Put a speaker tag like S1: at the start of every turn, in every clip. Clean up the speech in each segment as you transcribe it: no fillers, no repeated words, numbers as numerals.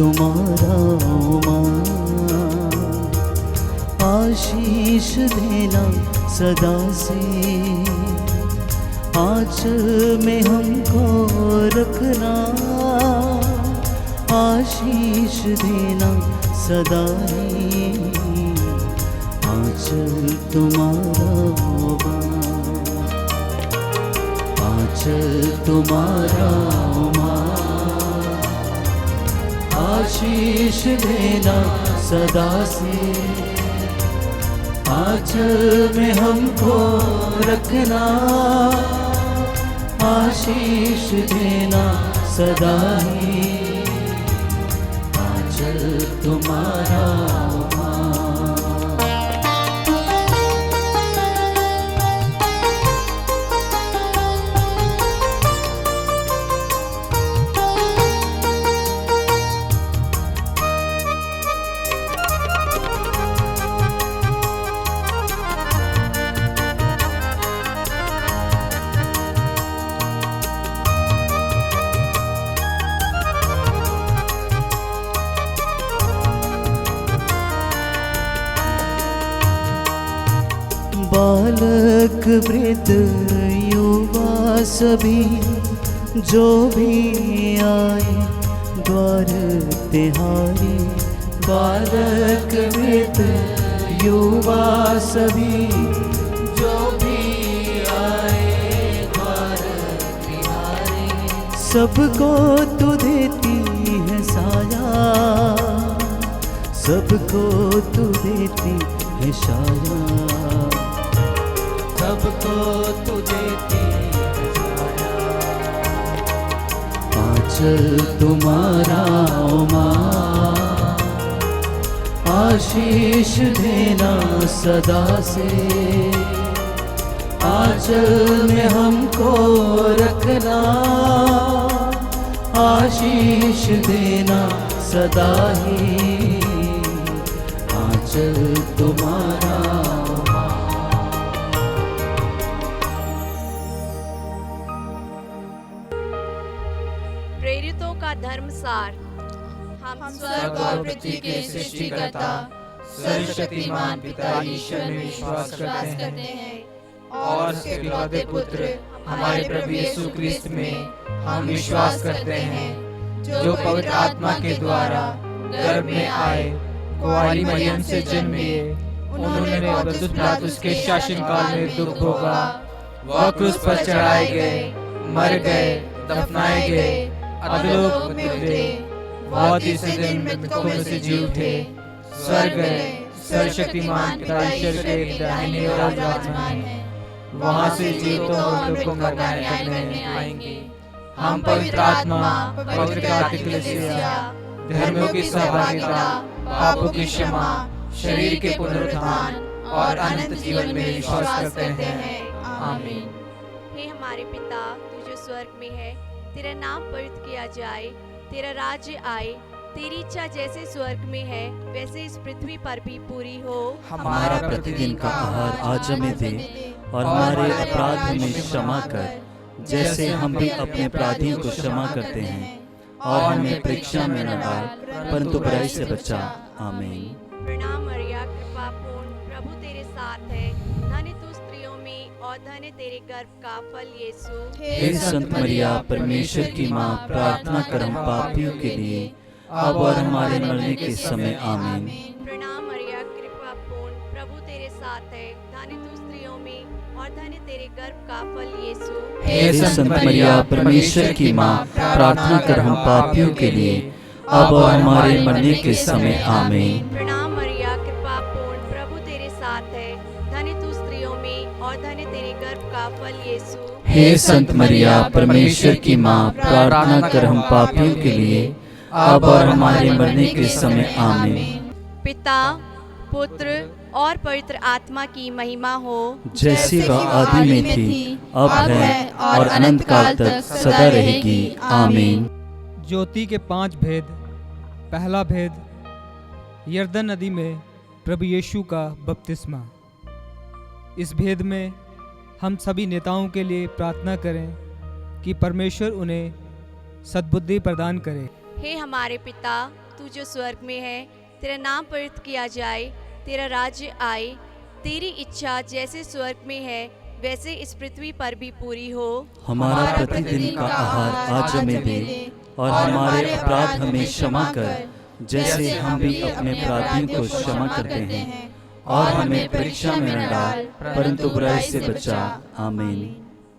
S1: तुम्हारा माँ, आशीष देना सदा से, आंचल में हमको रखना, आशीष देना सदा ही, आंचल तुम्हारा माँ, आंचल तुम्हारा माँ, आशीष देना सदा से, आंचल में हमको रखना, आशीष देना सदा ही, आंचल तुम्हारा बालक वृद्ध युवा सभी जो भी आए द्वार तिहारे, बालक वृद्ध युवा सभी जो भी आए द्वार तिहारे, सबको तू देती है साया, सबको तू देती है साया, सबको तू देती है साया, आंचल तुम्हारा माँ, आशीष देना सदा से, आंचल में हमको रखना, आशीष देना सदा ही, आंचल तुम्हारा
S2: धर्मसार।
S3: हम स्वर्ग और पृथ्वी के सृष्टिकर्ता सर्वशक्तिमान पिता ईश्वर में विश्वास करते हैं और उसके इकलौते पुत्र हमारे प्रभु यीशु क्रिस्त में हम विश्वास करते हैं, जो पवित्र आत्मा के द्वारा गर्भ में आए, कुंवारी मरियम से जन्मे, उन्होंने पौंतियुस पिलातुस के शासनकाल में दुख भोगा, वह क्रूस पर चढ़ाए गए, मर गए, दफनाए गए, अधोलोक में उतरे, वह तीसरे दिन मृतकों में से जी उठे, स्वर्ग गए, सर्वशक्तिमान पिता ईश्वर के दाहिने ओर विराजमान है, वहां से जीवितों और मृतकों का न्याय करने आएंगे। हम पवित्र आत्मा, पवित्र कैथोलिक कलीसिया, धर्मों की सहभागिता, पापों की क्षमा, शरीर के पुनरुत्थान और अनंत जीवन में विश्वास करते हैं। आमीन।
S2: हे हमारे पिता, तू जो स्वर्ग में है, तेरा नाम पवित्र किया जाए, तेरा राज्य आए, तेरी इच्छा जैसे स्वर्ग में है वैसे इस पृथ्वी पर भी पूरी हो।
S1: हमारा प्रतिदिन का आहार आज हमें दे, और हमारे अपराध हमें क्षमा कर, जैसे हम भी अपने अपराधियों को क्षमा करते हैं, और हमें परीक्षा में न डाल, परंतु बुराई से बचा। आमीन।
S2: प्रणाम मरिया, कृपा पूर्ण, प्रभु तेरे साथ है, धन्य तू स्त्रियों में और धन्य तेरे गर्भ का फल यीशु।
S1: हे संत मरिया, परमेश्वर की माँ, प्रार्थना कर हम पापियों के लिए, अब और हमारे मरने के समय। आमीन।
S2: प्रणाम मरिया, कृपा पूर्ण, प्रभु तेरे साथ है, धन्य तू स्त्रियों में और धन्य तेरे गर्भ का फल यीशु।
S1: हे संत मरिया, परमेश्वर की माँ, प्रार्थना कर हम पापियों के लिए, अब और हमारे मरने के समय। आमीन।
S2: प्रणाम मरिया, कृपा पूर्ण, प्रभु तेरे साथ है, धन्य तू स्त्रियों में और धन्य तेरे गर्भ का फल यीशु।
S1: हे संत मरिया, परमेश्वर की माँ, प्रार्थना कर हम पापियों के लिए, अब और हमारे मरने के समय। आमीन।
S2: पिता, पुत्र और पवित्र आत्मा की महिमा हो,
S1: जैसे वह आदि में थी, अब है और अनंत काल तक सदा रहेगी। आमीन।
S4: ज्योति के 5 भेद। पहला भेद, यरदन नदी में प्रभु यीशु का बपतिस्मा। इस भेद में हम सभी नेताओं के लिए प्रार्थना करें कि परमेश्वर उन्हें सद्बुद्धि प्रदान करे।
S2: हे हमारे पिता, तू जो स्वर्ग में है, तेरा नाम पवित्र किया जाए, तेरा राज्य आए, तेरी इच्छा जैसे स्वर्ग में है वैसे इस पृथ्वी पर भी पूरी हो।
S1: हमारा प्रतिदिन का आहार आज हमें दे, और हमारे अपराध हमें क्षमा कर, जैसे हम भी अपने अपराधियों को क्षमा करते हैं, और हमें परीक्षा में न डाल, परंतु बुराई से बचा। आमीन।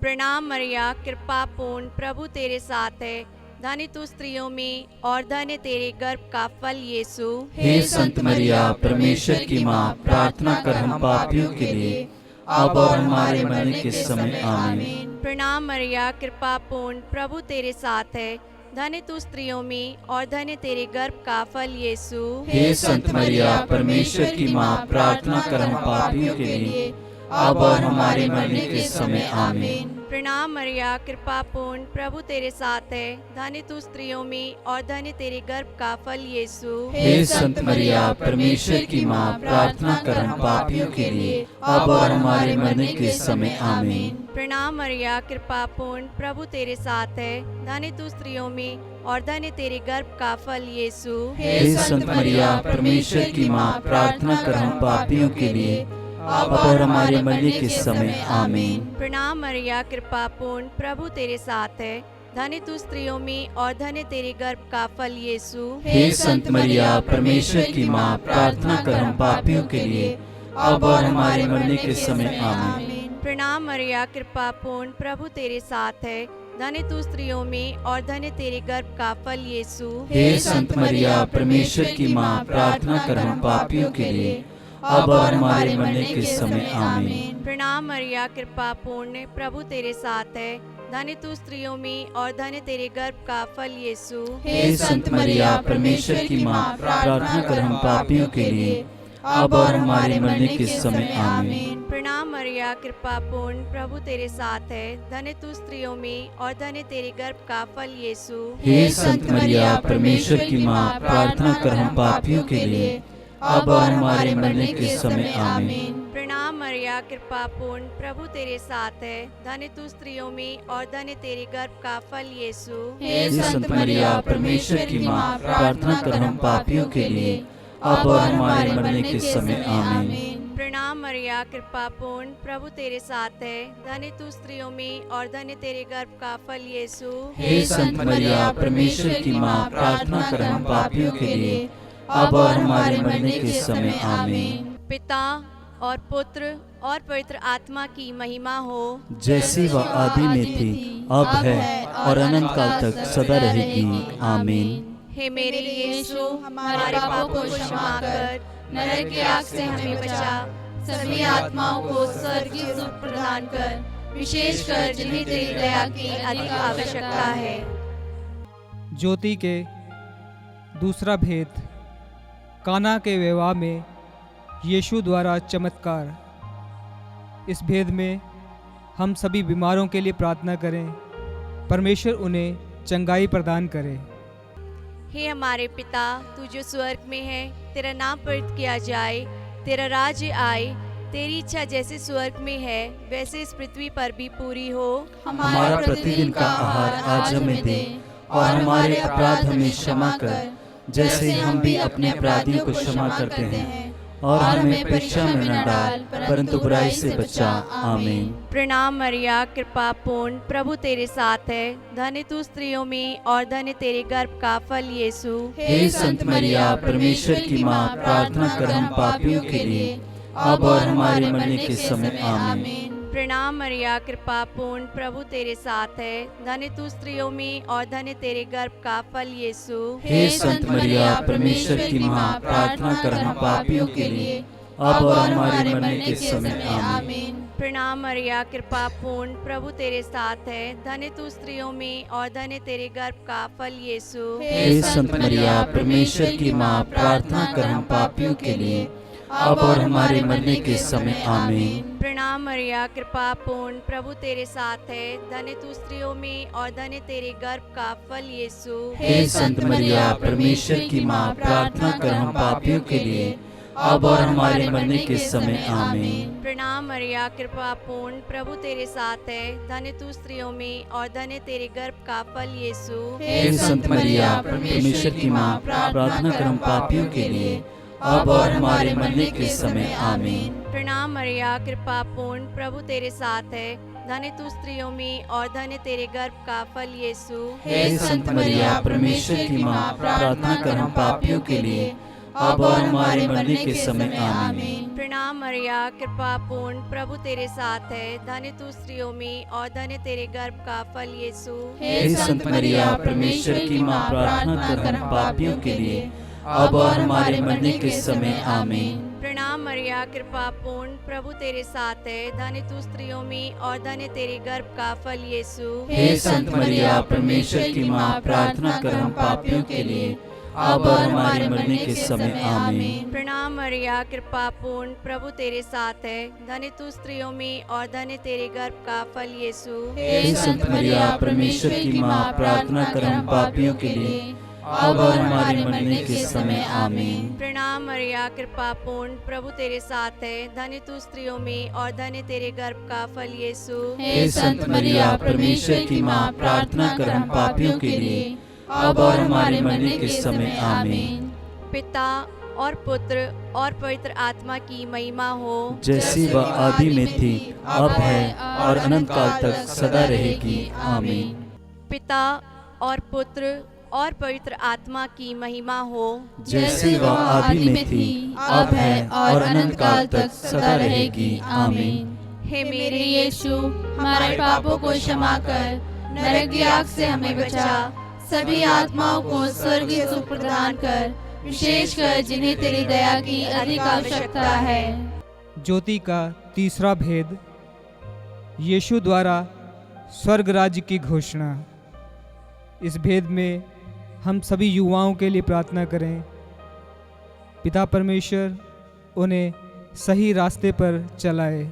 S2: प्रणाम मरिया, कृपा पूर्ण, प्रभु तेरे साथ है, धन्य तू स्त्रियों में और धन्य तेरे गर्भ का फल यीशु।
S1: हे संत मरिया, परमेश्वर की माँ, प्रार्थना कर हम पापियों के लिए, अब और हमारे मरने के समय। आमीन।
S2: प्रणाम मरिया, कृपा पूर्ण, प्रभु तेरे साथ है, धन्य तू स्त्रियों में और धन्य तेरे गर्भ का फल यीशु।
S1: हे संत मरिया, परमेश्वर की माँ, प्रार्थना कर हम पापियों के लिए, अब और हमारे मरने के समय। आमीन।
S2: प्रणाम मरिया, कृपा पूर्ण, प्रभु तेरे साथ है, धन्य तू स्त्रियों में और धन्य तेरे गर्भ का फल यीशु।
S1: हे संत मरिया, परमेश्वर की माँ, प्रार्थना कर हम पापियों के लिए, अब और हमारे मरने के समय। आमीन।
S2: प्रणाम मरिया, कृपा पूर्ण, प्रभु तेरे साथ है, धन्य तू स्त्रियों में और धन्य तेरे गर्भ का फल यीशु।
S1: हे संत मरिया, परमेश्वर की माँ, प्रार्थना कर हम पापियों के लिए, अब और हमारे मरने के समय। आमीन।
S2: प्रणाम मरिया, कृपा पूर्ण, प्रभु तेरे साथ है, धन्य तू स्त्रियों में और धन्य तेरे गर्भ का फल यीशु।
S1: हे संत मरिया, परमेश्वर की माँ, प्रार्थना कर हम पापियों के लिए, अब और हमारे मरने के समय। आमीन।
S2: प्रणाम मरिया, कृपा पूर्ण, प्रभु तेरे साथ है, धन्य तू स्त्रियों में और धन्य तेरे गर्भ का फल यीशु।
S1: हे संत मरिया, परमेश्वर की माँ, प्रार्थना कर हम पापियों के लिए, अब और हमारे मरने के समय। आमीन।
S2: प्रणाम मरिया, कृपा पूर्ण, प्रभु तेरे साथ है, धन्य तू स्त्रियों में और धन्य तेरे गर्भ का फल यीशु।
S1: हे संत मरिया, परमेश्वर की माँ, प्रार्थना कर हम पापियों के लिए, अब और हमारे मरने के समय। आमीन।
S2: प्रणाम मरिया, कृपा पूर्ण, प्रभु तेरे साथ है, धन्य तू स्त्रियों में और धन्य तेरे गर्भ का फल यीशु।
S1: हे संत मरिया, परमेश्वर की माँ, प्रार्थना कर हम पापियों के लिए, अब और हमारे मरने के समय। आमीन।
S2: प्रणाम मरिया, कृपा पूर्ण, प्रभु तेरे साथ है, धन्य तू स्त्रियों में और धन्य तेरे गर्भ का फल यीशु।
S1: हे संत मरिया, परमेश्वर की माँ, प्रार्थना कर हम पापियों के लिए, अब और हमारे मरने के समय। आमीन।
S2: प्रणाम मरिया, कृपा पूर्ण, प्रभु तेरे साथ है, धन्य तू स्त्रियों में और धन्य तेरे गर्भ का फल यीशु।
S1: हे संत मरिया, परमेश्वर की माँ, प्रार्थना कर हम पापियों के लिए, अब और हमारे मरने के समय। आमीन।
S2: पिता और पुत्र और पवित्र आत्मा की महिमा हो,
S1: जैसी वह आदि में थी, अब है और अनंत काल तक सदा रहेगी। आमीन।
S2: हे मेरे यीशु, हमारे पापों को क्षमा कर, नरक की आग से हमें बचा, सभी आत्माओं को स्वर्ग की सुख प्रदान कर, विशेषकर जिन्हें तेरी दया की अधिक आवश्यकता है।
S4: ज्योति के दूसरा भेद, काना के विवाह में यीशु द्वारा चमत्कार। इस भेद में हम सभी बीमारों के लिए प्रार्थना करें, परमेश्वर उन्हें चंगाई प्रदान करे।
S2: हे हमारे पिता, तू जो स्वर्ग में है, तेरा नाम पवित्र किया जाए, तेरा राज्य आए, तेरी इच्छा जैसे स्वर्ग में है वैसे इस पृथ्वी पर भी पूरी हो।
S1: हमारा प्रतिदिन का आहार आज हमें दे, और हमारे अपराध हमें क्षमा कर, जैसे हम भी अपने अपराधियों को क्षमा करते हैं, और हमें परीक्षा में न डाल, परंतु बुराई से बचा। आमीन।
S2: प्रणाम मरिया, कृपा पूर्ण, प्रभु तेरे साथ है, धन्य तू स्त्रियों में और धन्य तेरे गर्भ का फल यीशु।
S1: हे संत मरिया, परमेश्वर की माँ, प्रार्थना कर हम पापियों के लिए, अब और हमारे मरने के समय। आमीन।
S2: प्रणाम मरिया, कृपा पूर्ण, प्रभु तेरे साथ है, धन्य तू स्त्रियों में और धन्य तेरे गर्भ का फल यीशु।
S1: हे संत मरिया, परमेश्वर की माँ, प्रार्थना कर हम पापियों के लिए, अब और हमारे मरने के समय। आमीन।
S2: प्रणाम मरिया, कृपा पूर्ण, प्रभु तेरे साथ है, धन्य तू स्त्रियों में और धन्य तेरे गर्भ का फल यीशु।
S1: हे संत मरिया, परमेश्वर की माँ, प्रार्थना कर हम पापियों के लिए, अब और हमारे मरने के समय। आमीन।
S2: प्रणाम मरिया, कृपा पूर्ण, प्रभु तेरे साथ है, धन्य तू स्त्रियों में और धन्य तेरे गर्भ का फल यीशु।
S1: हे संत मरिया, परमेश्वर की माँ, प्रार्थना कर हम पापियों के लिए, अब और हमारे मरने के समय आमीन।
S2: प्रणाम मरिया, कृपा पूर्ण, प्रभु तेरे साथ है, धन्य तू स्त्रियों में और धन्य तेरे गर्भ का फल यीशु।
S1: हे संत मरिया, परमेश्वर की माँ, प्रार्थना कर हम पापियों के लिए, अब और हमारे मरने के समय आमीन।
S2: प्रणाम मरिया, कृपा पूर्ण, प्रभु तेरे साथ है, धन्य तू स्त्रियों में और धन्य तेरे गर्भ का फल यीशु।
S1: हे संत मरिया, परमेश्वर की माँ, प्रार्थना कर हम पापियों के लिए, अब और हमारे मरने के समय आमीन।
S2: प्रणाम मरिया, कृपा पूर्ण, प्रभु तेरे साथ है, धन्य तू स्त्रियों में और धन्य तेरे गर्भ का फल यीशु।
S1: हे संत मरिया, परमेश्वर की माँ, प्रार्थना कर हम पापियों के लिए, अब और हमारे मरने के समय आमीन।
S2: प्रणाम मरिया, कृपा पूर्ण, प्रभु तेरे साथ है, धन्य तू स्त्रियों में और धन्य तेरे गर्भ का फल यीशु।
S1: हे संत मरिया, परमेश्वर की माँ, प्रार्थना कर हम पापियों के लिए, अब और हमारे मरने के समय आमीन।
S2: प्रणाम मरिया, कृपा पूर्ण, प्रभु तेरे साथ है, धन्य तू स्त्रियों में और धन्य तेरे गर्भ का फल यीशु।
S1: हे संत मरिया, परमेश्वर की माँ, प्रार्थना कर हम पापियों के लिए, अब और हमारे मरने के समय आमीन।
S2: प्रणाम मरिया, कृपा पूर्ण, प्रभु तेरे साथ है, धन्य तू स्त्रियों में और धन्य तेरे गर्भ का फल यीशु।
S1: हे संत मरिया, परमेश्वर की माँ, प्रार्थना कर हम पापियों के लिए, अब और हमारे मरने के समय आमीन।
S2: पिता और पुत्र और पवित्र आत्मा की महिमा हो,
S1: जैसी वह आदि में थी, अब है और अनंत काल तक सदा रहेगी आमीन।
S2: पिता और पुत्र और पवित्र आत्मा की महिमा हो,
S1: जैसी वह आदि में थी, अब है और अनंत काल तक सदा रहेगी आमीन।
S2: हे मेरे यीशु, हमारे पापों को क्षमा कर, नरक की आग से हमें बचा, सभी आत्माओं को स्वर्गीय सुख प्रदान कर, विशेषकर जिन्हें तेरी दया की अधिक आवश्यकता है।
S4: ज्योति का तीसरा भेद, यीशु द्वारा स्वर्ग राज्य की घोषणा। इस भेद में हम सभी युवाओं के लिए प्रार्थना करें। पिता परमेश्वर उन्हें सही रास्ते पर चलाए।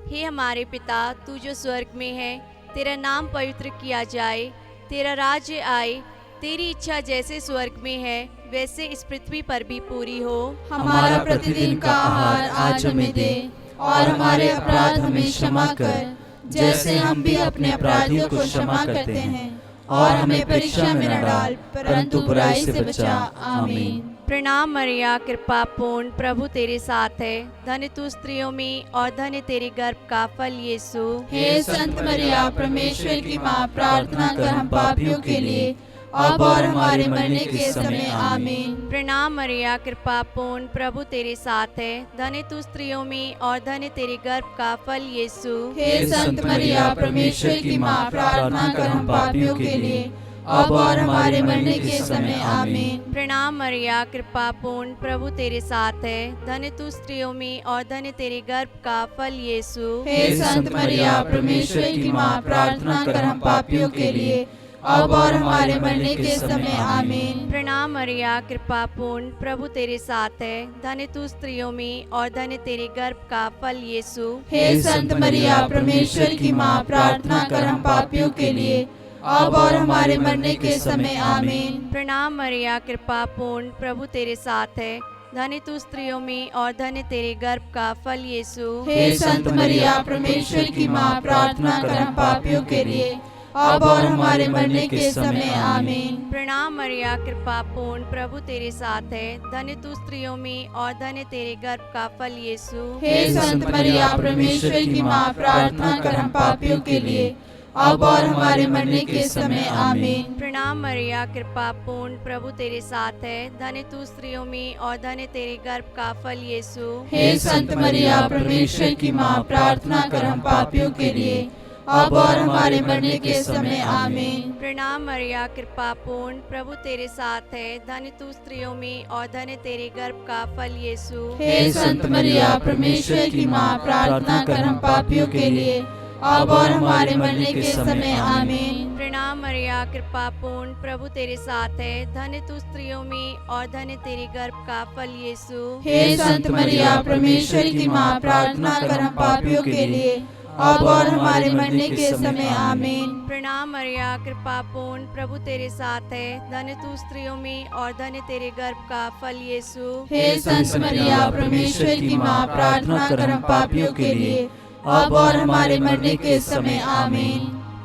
S2: हे हमारे पिता, तू जो स्वर्ग में है, तेरा नाम पवित्र किया जाए, तेरा राज्य आए, तेरी इच्छा जैसे स्वर्ग में है वैसे इस पृथ्वी पर भी पूरी हो।
S3: हमारा प्रतिदिन का आहार आज हमें दे, और हमारे अपराध हमें क्षमा कर, जैसे हम भी अपने अपराधियों को क्षमा करते हैं, और हमें परीक्षा में न डाल, परंतु बुराई से बचा। आमीन।
S2: प्रणाम मरिया, कृपा पूर्ण, प्रभु तेरे साथ है, धन्य तू स्त्रियों में और धन्य तेरे गर्भ का फल यीशु।
S3: हे संत मरिया, परमेश्वर की माँ, प्रार्थना कर हम पापियों के लिए, अब और हमारे मरने के समय आमीन।
S2: प्रणाम मरिया, कृपा पूर्ण, प्रभु तेरे साथ है, धन्य तू स्त्रियों में और धन्य तेरे गर्भ का फल यीशु।
S3: हे संत मरिया, परमेश्वर की माँ, प्रार्थना कर हम पापियों के लिए, अब और हमारे मरने के समय आमीन।
S2: प्रणाम मरिया, कृपा पूर्ण, प्रभु तेरे साथ है, धन्य तू स्त्रियों में और धन्य तेरे गर्भ का फल यीशु।
S3: हे संत मरिया, परमेश्वर की माँ, प्रार्थना कर हम पापियों के लिए, अब और हमारे मरने के समय आमीन।
S2: प्रणाम मरिया, कृपा पूर्ण, प्रभु तेरे साथ है, धन्य तू स्त्रियों में और धन्य तेरे गर्भ का फल यीशु।
S3: हे संत मरिया, परमेश्वर की माँ, प्रार्थना कर हम पापियों के लिए, अब और हमारे मरने के समय आमीन।
S2: प्रणाम मरिया, कृपा पूर्ण, प्रभु तेरे साथ है, धन्य तू स्त्रियों में और धन्य तेरे गर्भ का फल यीशु।
S3: हे संत मरिया, परमेश्वर की माँ, प्रार्थना कर हम पापियों के लिए, अब और हमारे मरने के समय आमीन।
S2: प्रणाम मरिया, कृपा पूर्ण, प्रभु तेरे साथ है, धन्य तू स्त्रियों में और धन्य तेरे गर्भ का फल यीशु।
S3: हे संत मरिया, परमेश्वर की माँ, प्रार्थना कर हम पापियों के लिए, अब और हमारे मरने के समय आमीन।
S2: प्रणाम मरिया, कृपा पूर्ण, प्रभु तेरे साथ है, धन्य तू स्त्रियों में और धन्य तेरे गर्भ का फल यीशु।
S3: हे संत मरिया, परमेश्वर की माँ, प्रार्थना कर हम पापियों के लिए, अब और हमारे मरने के समय आमीन।
S2: प्रणाम मरिया, कृपा पूर्ण, प्रभु तेरे साथ है, धन्य तू स्त्रियों में और धन्य तेरे गर्भ का फल यीशु।
S3: हे संत मरिया, परमेश्वर की माँ, प्रार्थना कर हम पापियों के लिए, अब और हमारे मरने के समय आमीन।
S2: प्रणाम मरिया, कृपा पूर्ण, प्रभु तेरे साथ है, धन्य तू स्त्रियों में और धन्य तेरे गर्भ का फल यीशु।
S3: हे संत मरिया, परमेश्वर की माँ, प्रार्थना कर हम पापियों के लिए,
S2: अब और हमारे मरने के समय आमीन।
S5: प्रणाम मरिया, कृपा पूर्ण, प्रभु तेरे साथ है। धन्य तू स्त्रियों में और धन्य तेरे गर्भ का फल यीशु।
S2: हे संत मरिया, परमेश्वर की माँ, प्रार्थना कर हम पापियों के लिए, अब और हमारे मरने के समय आमीन।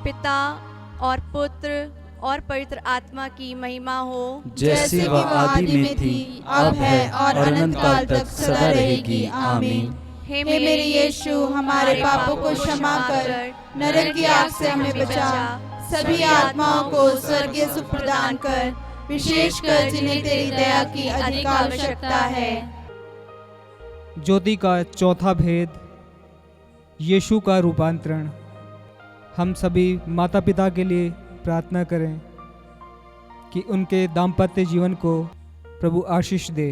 S5: पिता और पुत्र और पवित्र आत्मा की महिमा हो,
S1: जैसे वह आदि में थी, अब है और अनंत काल तक सदा रहेगी। आमीन।
S2: हे मेरे यीशु, हमारे पापों को क्षमा कर, नरक की आग से हमें बचा, सभी आत्माओं को स्वर्गीय सुख प्रदान कर, विशेषकर जिन्हें तेरी दया की अधिक आवश्यकता है।
S4: ज्योति का चौथा भेद, यीशु का रूपांतरण। हम सभी माता पिता के लिए प्रार्थना करें कि उनके दाम्पत्य जीवन को प्रभु आशीष दे।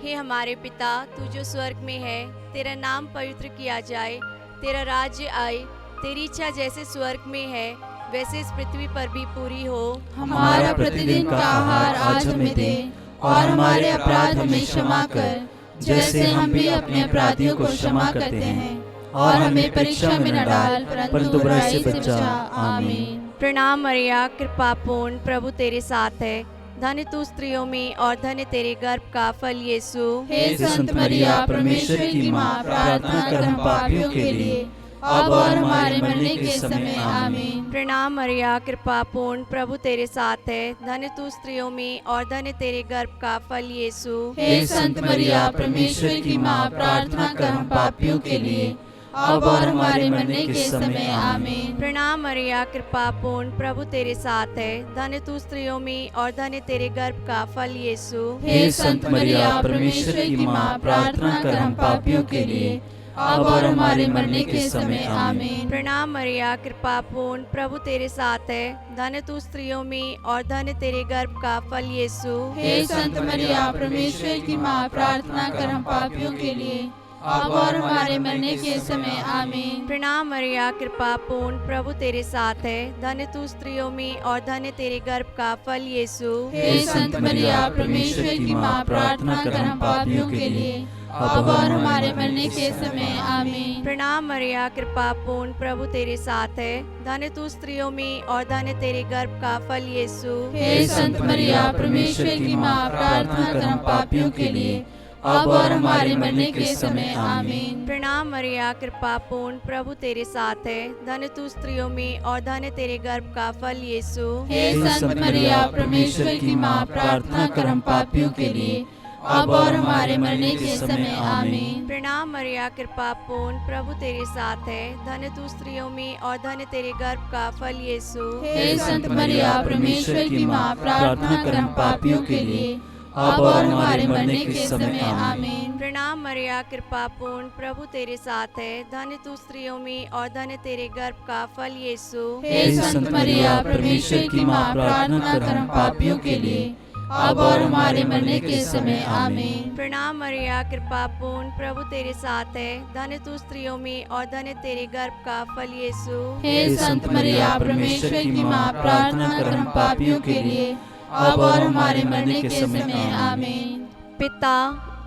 S5: हे हमारे पिता, तू जो स्वर्ग में है, तेरा नाम पवित्र किया जाए, तेरा राज्य आए, तेरी इच्छा जैसे स्वर्ग में है वैसे इस पृथ्वी पर भी पूरी हो।
S2: हमारा प्रतिदिन का आहार आज हमें दे, और हमारे अपराध हमें क्षमा कर, जैसे हम भी अपने अपराधियों को क्षमा करते हैं, और हमें परीक्षा में न डाल, परंतु बुराई से बचा। आमीन।
S5: प्रणाम मरिया, कृपा पूर्ण, प्रभु तेरे साथ है। धन्य तू स्त्रियों में और धन्य तेरे गर्भ का फल यीशु।
S2: हे संत मरिया, परमेश्वर की माँ, प्रार्थना कर हम पापियों के लिए, अब और हमारे मरने के समय आमीन।
S5: प्रणाम मरिया, कृपा पूर्ण, प्रभु तेरे साथ है। धन्य तू स्त्रियों में और धन्य तेरे गर्भ का फल यीशु।
S2: हे संत मरिया, परमेश्वर की माँ, प्रार्थना कर हम पापियों के लिए, अब और हमारे मरने के समय आमीन।
S5: प्रणाम मरिया, कृपा पूर्ण, प्रभु तेरे साथ है। धन्य तू स्त्रियों में और धन्य तेरे गर्भ का फल यीशु।
S2: हे संत मरिया, परमेश्वर की माँ, प्रार्थना कर हम पापियों के लिए, अब और हमारे मरने के समय आमीन।
S5: प्रणाम मरिया, कृपा पूर्ण, प्रभु तेरे साथ है। धन्य तू स्त्रियों में और धन्य तेरे गर्भ का फल यीशु।
S2: हे संत मरिया, परमेश्वर की माँ, प्रार्थना कर हम पापियों के लिए, अब और हमारे मरने के समय आमीन।
S5: प्रणाम मरिया, कृपा पूर्ण, प्रभु तेरे साथ है। धन्य तू स्त्रियों में और धन्य तेरे गर्भ का फल यीशु।
S2: हे संत मरिया, परमेश्वर की माँ, प्रार्थना कर हम पापियों के लिए, अब और हमारे मरने के समय आमीन।
S5: प्रणाम मरिया, कृपा पूर्ण, प्रभु तेरे साथ है। धन्य तू स्त्रियों में और धन्य तेरे गर्भ का फल यीशु।
S2: हे संत मरिया, परमेश्वर की माँ, प्रार्थना कर हम पापियों के लिए, अब और हमारे मरने के समय आमीन।
S5: प्रणाम मरिया, कृपा पूर्ण, प्रभु तेरे साथ है। धन्य तू स्त्रियों में और धन्य तेरे गर्भ का फल यीशु।
S2: हे संत मरिया, परमेश्वर की माँ, प्रार्थना कर हम पापियों के लिए, अब और हमारे मरने के समय आमीन।
S5: प्रणाम मरिया, कृपा पूर्ण, प्रभु तेरे साथ है। धन्य तू स्त्रियों में और धन्य तेरे गर्भ का फल यीशु।
S2: हे संत मरिया, परमेश्वर की माँ, प्रार्थना कर हम पापियों के लिए, अब और हमारे मरने के समय आमीन।
S5: प्रणाम मरिया, कृपा पूर्ण, प्रभु तेरे साथ है। धन्य तू स्त्रियों में और धन्य तेरे गर्भ का फल यीशु।
S2: हे संत मरिया, परमेश्वर की माँ, प्रार्थना कर हम पापियों के लिए, अब और हमारे मरने के समय आमीन।
S5: प्रणाम मरिया, कृपा पूर्ण, प्रभु तेरे साथ है। धन्य तू स्त्रियों में और धन्य तेरे गर्भ का फल यीशु।
S2: हे संत मरिया, परमेश्वर की माँ, प्रार्थना कर हम पापियों के लिए, अब और हमारे मरने के समय आमीन।
S5: पिता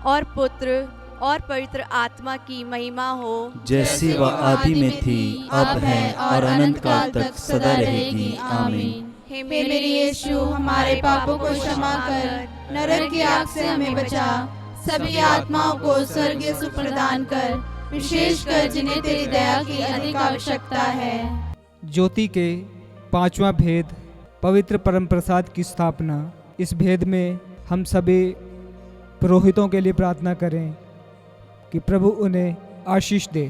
S5: और पुत्र और पवित्र आत्मा की महिमा हो,
S1: जैसी वह आदि में थी, अब है और अनंत काल तक सदा रहेगी। आमीन।
S5: हे
S2: मेरे यीशु, हमारे पापों को क्षमा कर, नरक की आग से हमें बचा, सभी आत्माओं को स्वर्गीय सुख प्रदान कर, विशेषकर जिन्हें तेरी दया की अधिक आवश्यकता है।
S4: ज्योति के पांचवा भेद, पवित्र परम प्रसाद की स्थापना। इस भेद में हम सभी पुरोहितों के लिए प्रार्थना करें कि प्रभु उन्हें आशीष दे।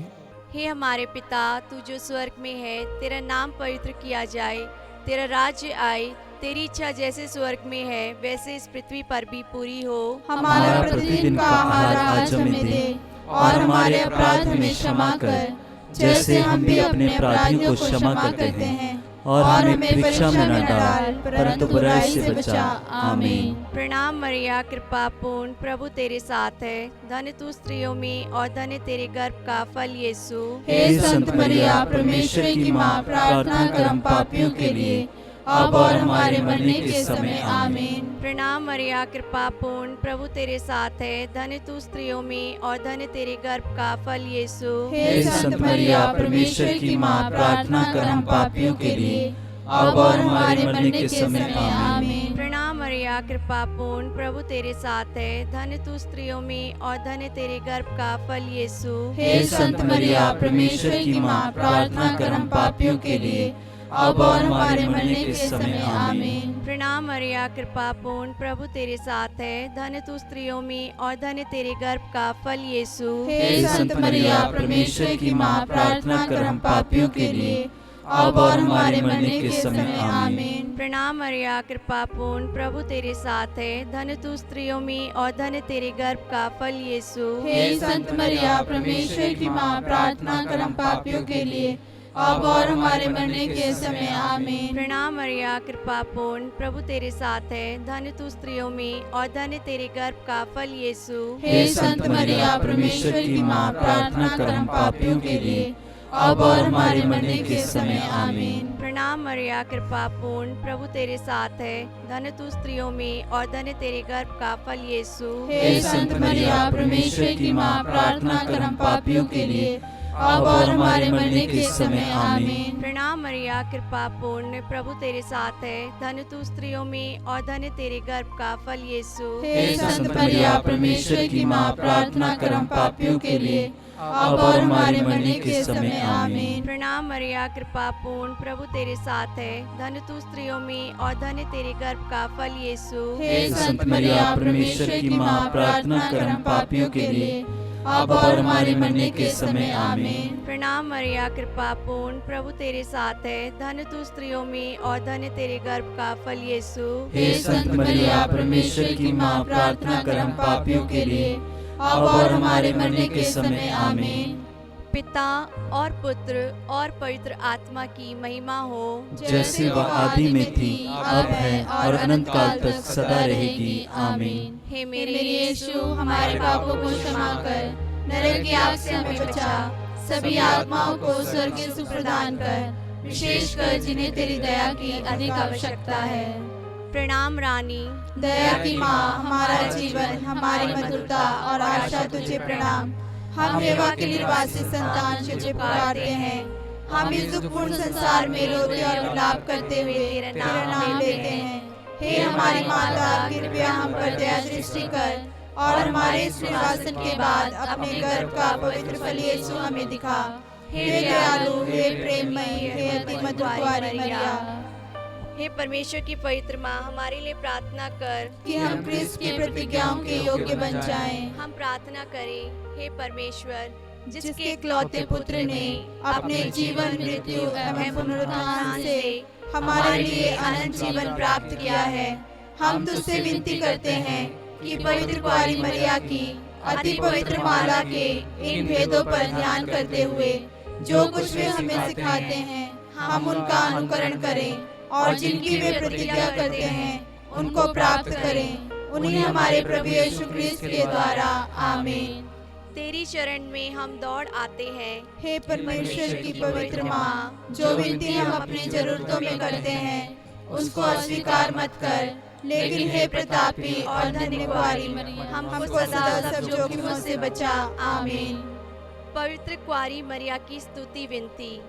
S5: हे हमारे पिता, तू जो स्वर्ग में है, तेरा नाम पवित्र किया जाए, तेरा राज्य आए, तेरी इच्छा जैसे स्वर्ग में है वैसे इस पृथ्वी पर भी पूरी हो।
S2: हमारा प्रतिदिन का आहार आज हमें दे, और हमारे अपराध हमें क्षमा कर, जैसे हम भी अपने अपराधियों को क्षमा करते हैं,
S1: और हमें परीक्षा में न डाल, परंतु बुराई से बचा। आमीन।
S5: प्रणाम मरिया, कृपा पूर्ण, प्रभु तेरे साथ है। धन्य तू स्त्रियों में और धन्य तेरे गर्भ का फल यीशु।
S2: हे संत मरिया, परमेश्वर की माँ, प्रार्थना कर हम पापियों के लिए,
S1: अब और हमारे मरने के समय आमीन।
S5: प्रणाम मरिया, कृपा पूर्ण, प्रभु तेरे साथ है। धन्य तू स्त्रियों में और धन्य तेरे गर्भ का फल यीशु।
S1: हे संत मरिया, परमेश्वर की माँ, प्रार्थना कर हम पापियों के लिए, अब और हमारे मरने के समय आमीन।
S5: प्रणाम मरिया, कृपा पूर्ण, प्रभु तेरे साथ है। धन्य तू स्त्रियों में और धन्य तेरे गर्भ का फल यीशु।
S1: हे संत मरिया, परमेश्वर की माँ, प्रार्थना कर हम पापियों के लिए, अब और हमारे मरने के समय आमीन।
S5: प्रणाम मरिया, कृपा पूर्ण, प्रभु तेरे साथ है। धन्य तू स्त्रियों में और धन्य तेरे गर्भ का फल यीशु।
S1: हे संत मरिया, परमेश्वर की माँ, प्रार्थना कर हम पापियों के लिए, अब और हमारे मरने के समय आमीन।
S5: प्रणाम मरिया, कृपा पूर्ण, प्रभु तेरे साथ है। धन्य तू स्त्रियों में और धन्य तेरे गर्भ का फल यीशु।
S2: हे संत मरिया, परमेश्वर की माँ, प्रार्थना कर हम पापियों के लिए, अब और हमारे मरने के समय आमीन।
S5: प्रणाम मरिया, कृपा पूर्ण, प्रभु तेरे साथ है। धन्य तू स्त्रियों में और धन्य तेरे गर्भ का फल यीशु।
S1: हे संत मरिया, परमेश्वर की माँ, प्रार्थना कर हम पापियों के लिए, अब और हमारे मरने के समय आमीन।
S5: प्रणाम मरिया, कृपा पूर्ण, प्रभु तेरे साथ है। धन्य तू स्त्रियों में और धन्य तेरे गर्भ का फल यीशु।
S1: हे संत मरिया, परमेश्वर की माँ, प्रार्थना कर हम पापियों के लिए, अब और हमारे मरने के समय आमीन।
S5: प्रणाम मरिया, कृपा पूर्ण, प्रभु तेरे साथ है। धन्य तू स्त्रियों में और धन्य तेरे गर्भ का फल यीशु।
S1: हे संत मरिया, परमेश्वर की माँ, प्रार्थना कर हम पापियों के लिए, अब और हमारे मरने के समय आमीन।
S5: प्रणाम मरिया, कृपा पूर्ण, प्रभु तेरे साथ है। धन्य तू स्त्रियों में और धन्य तेरे गर्भ का फल यीशु।
S1: हे संत मरिया, परमेश्वर की माँ, प्रार्थना कर हम पापियों के लिए, अब और हमारे मरने के समय आमीन।
S5: प्रणाम मरिया, कृपा पूर्ण, प्रभु तेरे साथ है। धन्य तू स्त्रियों में और धन्य तेरे गर्भ का फल यीशु।
S1: हे संत मरिया, परमेश्वर की माँ, प्रार्थना कर हम पापियों के लिए, अब और हमारे मरने के समय आमीन।
S5: पिता और पुत्र और पवित्र आत्मा की महिमा हो,
S1: जैसे वह आदि में थी, अब है और अनंत काल तक सदा रहेगी आमीन।
S5: हे मेरे
S2: यीशु, हमारे पापों को क्षमा कर, नरक की आग से हमें बचा, सभी आत्माओं को स्वर्ग की सुख प्रदान कर, विशेषकर जिन्हें तेरी दया की अधिक आवश्यकता है।
S5: प्रणाम रानी,
S2: दया की माँ, हमारा जीवन, हमारी मधुरता और आशा तुझे प्रणाम। हम हेवा के निर्वासी संतान तुझे पुकारते हैं। हम इस दुखपूर्ण संसार में रोते और विलाप करते हुए तेरा नाम लेते हैं। हे हमारी माता, कृपया हम पर दया दृष्टि कर और हमारे इस निर्वासन के बाद अपने गर्भ का पवित्र फल यीशु हमें दिखा। हे दयालु, हे प्रेममयी, हे अति मधुर कुंवारी मरिया,
S5: हे परमेश्वर की पवित्र माँ, हमारे लिए प्रार्थना कर
S2: कि हम क्रिस्त की प्रतिज्ञाओं के योग्य बन जाएं।
S5: हम प्रार्थना करें। हे परमेश्वर,
S2: जिसके इकलौते पुत्र ने अपने जीवन, मृत्यु एवं पुनरुत्थान से हमारे लिए अनंत जीवन प्राप्त किया है, हम तुझसे विनती करते हैं कि पवित्र कुंवारी मरिया की अति पवित्र माला के इन भेदों पर ध्यान करते हुए जो कुछ वे हमें सिखाते हैं, हम उनका अनुकरण करें और जिनकी वे प्रतिज्ञा करते हैं उनको प्राप्त करें। उन्हीं हमारे प्रभु यीशु क्रिस्त के द्वारा आमीन।
S5: तेरी शरण में हम दौड़ आते हैं।
S2: हे परमेश्वर की पवित्र माँ, जो विनती हम अपनी जरूरतों में करते हैं उसको अस्वीकार मत कर, लेकिन हे प्रतापी और धन्य कुंवारी हमको सदा सब जोखिमों से बचा। आमीन।
S5: पवित्र कुंवारी मरिया की स्तुति विनती।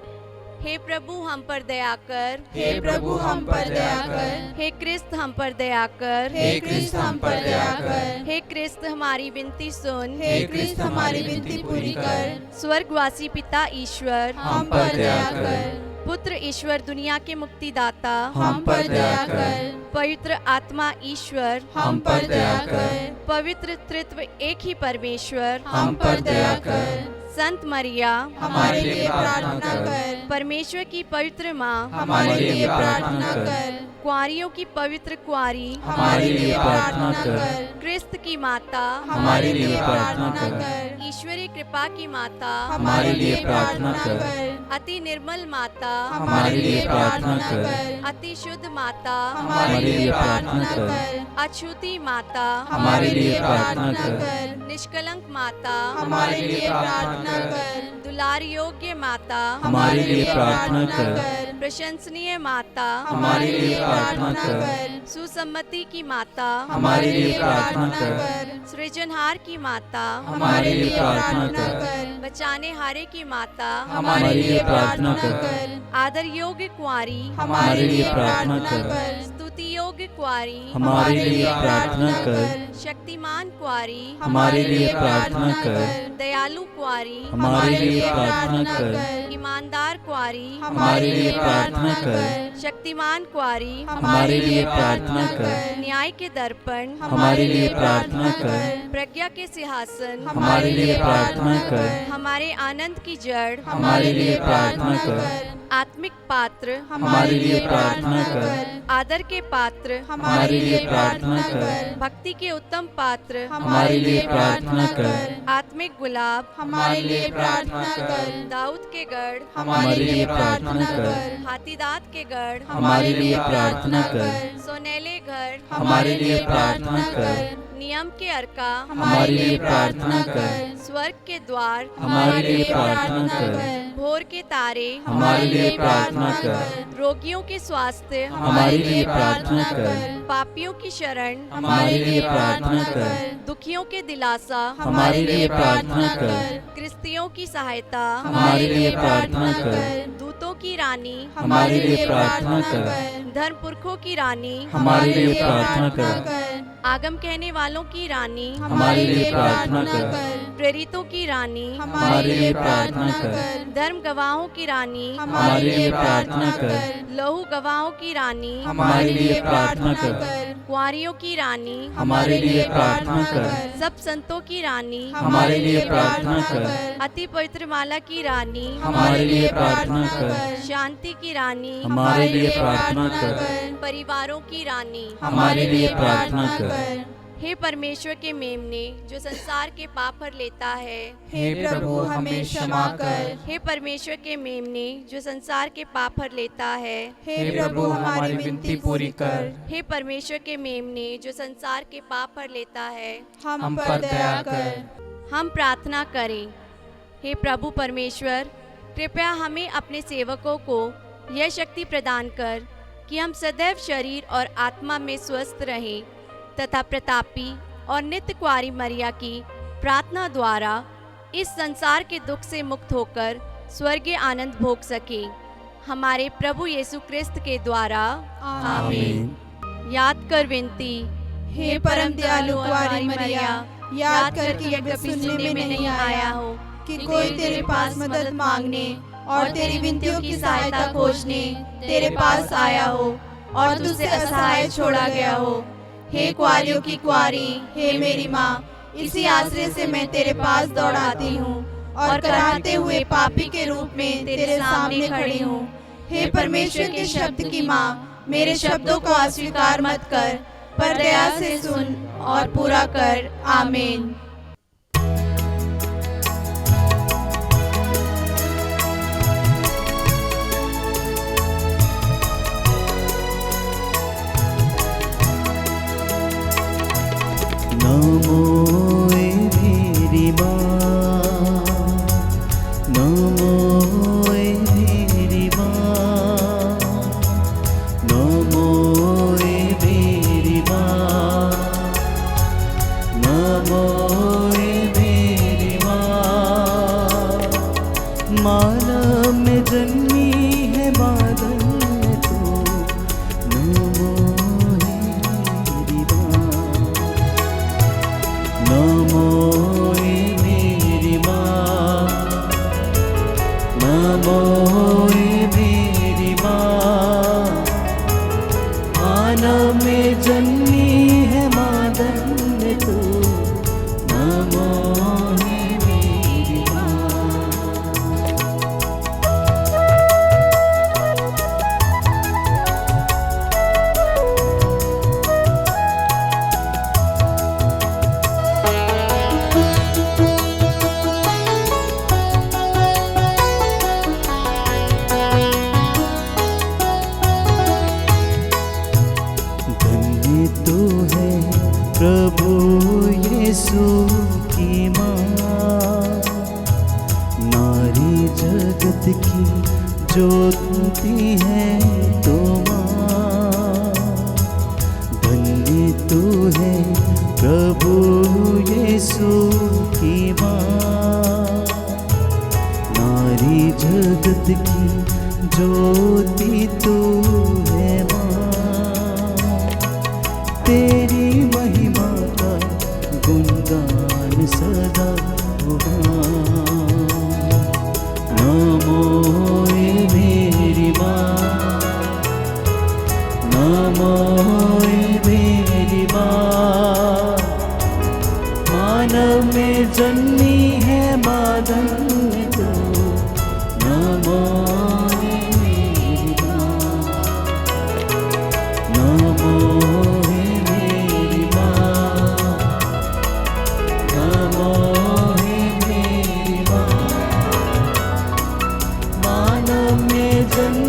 S5: हे प्रभु, हम पर दया कर।
S2: हे प्रभु, हम पर दया कर।
S5: हे क्रिस्त, हम पर दया कर।
S2: हे क्रिस्त, हम पर दया कर।
S5: हे क्रिस्त, हमारी विनती सुन।
S2: हे क्रिस्त, हमारी विनती पूरी कर।
S5: स्वर्गवासी पिता ईश्वर,
S2: हम पर दया कर।
S5: पुत्र ईश्वर, दुनिया के मुक्तिदाता,
S2: हम पर दया कर।
S5: पवित्र आत्मा ईश्वर,
S2: हम पर दया कर।
S5: पवित्र त्रित्व एक ही परमेश्वर,
S2: हम पर दया कर।
S5: संत मरिया,
S2: हमारे लिए प्रार्थना कर।
S5: परमेश्वर की पवित्र माँ,
S2: हमारे लिए प्रार्थना कर।
S5: कुंवारियों की पवित्र कुंवारी,
S2: हमारे लिए प्रार्थना कर।
S5: क्रिस्त की माता,
S2: हमारे लिए प्रार्थना कर।
S5: ईश्वरीय कृपा की माता,
S2: हमारे लिए प्रार्थना कर।
S5: अति निर्मल माता,
S2: हमारे लिए प्रार्थना कर।
S5: अति शुद्ध माता,
S2: हमारे लिए प्रार्थना कर।
S5: अछूती माता,
S2: हमारे लिए प्रार्थना कर।
S5: निष्कलंक माता,
S2: हमारे लिए प्रार्थना कर।
S5: दुलार योग्य माता,
S1: हमारे लिए प्रार्थना कर।
S5: प्रशंसनीय माता,
S1: हमारे लिए प्रार्थना कर।
S5: सुसम्मति की माता,
S1: हमारे लिए प्रार्थना कर।
S5: सृजनहार की माता,
S1: हमारे लिए प्रार्थना कर।
S5: बचाने हारे की माता,
S1: हमारे लिए प्रार्थना कर।
S5: आदर योग्य कुंवारी,
S1: हमारे लिए प्रार्थना कर।
S5: स्तुति योग्य कुंवारी,
S1: हमारे लिए प्रार्थना कर।
S5: शक्तिमान कुंवारी,
S1: हमारे लिए प्रार्थना कर।
S5: दयालु कुंवारी,
S1: हमारे लिए प्रार्थना कर।
S5: ईमानदार कुंवारी,
S1: हमारे लिए प्रार्थना कर।
S5: शक्तिमान कुंवारी,
S1: हमारे लिए प्रार्थना कर।
S5: न्याय के दर्पण,
S1: हमारे लिए प्रार्थना कर।
S5: प्रज्ञा के सिंहासन,
S1: हमारे लिए प्रार्थना कर।
S5: हमारे आनंद की जड़,
S1: हमारे लिए प्रार्थना कर।
S5: आत्मिक पात्र,
S1: हमारे लिए प्रार्थना कर।
S5: आदर के पात्र,
S1: हमारे लिए प्रार्थना कर।
S5: भक्ति के उत्तम पात्र,
S1: हमारे लिए प्रार्थना कर।
S5: आत्मिक गुलाब,
S3: हमारे लिए प्रार्थना कर।
S5: दाऊद के गढ़,
S1: हमारे लिए प्रार्थना कर।
S5: हाथीदांत के गढ़,
S1: हमारे लिए प्रार्थना कर।
S5: सोनेले घर,
S1: हमारे लिए प्रार्थना कर।
S5: नियम के अर्का,
S1: हमारे लिए प्रार्थना कर।
S5: स्वर्ग के द्वार,
S1: हमारे लिए प्रार्थना कर।
S5: भोर के तारे,
S1: हमारे लिए प्रार्थना कर।
S5: रोगियों के स्वास्थ्य,
S1: हमारे लिए प्रार्थना कर।
S5: पापियों की शरण,
S1: हमारे लिए प्रार्थना कर।
S5: दुखियों के दिलासा,
S1: हमारे लिए प्रार्थना कर।
S5: क्रिस्तियों की सहायता,
S1: हमारे लिए प्रार्थना कर।
S5: दूतों की रानी,
S1: हमारे लिए प्रार्थना कर।
S5: धर्म पुरखों की रानी,
S1: हमारे लिए प्रार्थना कर।
S5: आगम कहने वालों की रानी,
S1: हमारे लिए प्रार्थना कर।
S5: प्रेरितों की रानी,
S1: हमारे लिए प्रार्थना कर।
S5: धर्म गवाहों की रानी,
S1: हमारे लिए प्रार्थना कर।
S5: लहू गवाहों की रानी,
S1: हमारे लिए प्रार्थना कर।
S5: कुंवारियों की रानी,
S1: हमारे लिए प्रार्थना कर।
S5: सब संतों की रानी,
S1: हमारे लिए प्रार्थना कर।
S5: अति पवित्र माला की रानी,
S1: हमारे लिए प्रार्थना कर।
S5: शांति की रानी,
S1: हमारे लिए प्रार्थना कर।
S5: परिवारों की रानी,
S1: हमारे लिए प्रार्थना कर।
S5: हे परमेश्वर के मेमने जो संसार के पाप हर लेता है,
S3: हे प्रभु हमें क्षमा कर।
S5: हे परमेश्वर के मेमने जो संसार के पाप हर लेता है,
S3: हे प्रभु हमारी विनती पूरी कर।
S5: हे परमेश्वर के मेमने जो संसार के पाप हर लेता है,
S3: हम पर दया कर।
S5: हम प्रार्थना करें। हे प्रभु परमेश्वर, कृपया हमें अपने सेवकों को यह शक्ति प्रदान कर कि हम सदैव शरीर और आत्मा में स्वस्थ रहें तथा प्रतापी और नित्य कुंवारी मरिया की प्रार्थना द्वारा इस संसार के दुख से मुक्त होकर स्वर्गीय आनंद भोग सके। हमारे प्रभु यीशु क्रिस्त के द्वारा आमीन। याद कर विनती।
S3: हे परम दयालु कुंवारी मरिया, याद कर कि यह कभी सुनने में नहीं आया हो कि कोई तेरे पास मदद मांगने और तेरी विनतियों की सहायता खोजने तेरे पास आया हो और तुझसे असहाय छोड़ा गया हो। हे कुंवारियों की कुंवारी, हे मेरी माँ, इसी आश्रय से मैं तेरे पास दौड़ाती हूँ और कराहते हुए पापी के रूप में तेरे सामने खड़ी हूँ। हे परमेश्वर के शब्द की माँ, मेरे शब्दों को अस्वीकार मत कर, पर दया से सुन और पूरा कर। आमीन।
S1: नमो मेरी माँ, नमो मेरी माँ, नमो मेरी माँ, नमो मेरी माँ। मानव में जन्मी है बादल में तू, नमो मेरी माँ, नमो मेरी माँ, नमो मेरी माँ। मानव में जन्मी है मादन में तू, नमो मेरी माँ। ज्योति है तो माँ, धन्य तू है प्रभु यीशु की माँ। नारी जगत की ज्योति तू है माँ, तेरी महिमा का गुणगान सदा होगा। नमो ए मेरी माँ, नमो ए मेरी माँ, मानव में जन्मी है मादन तो। नमो ए मेरी माँ, नमो ए मेरी माँ, नमो ए मेरी माँ, मानव में जन्मी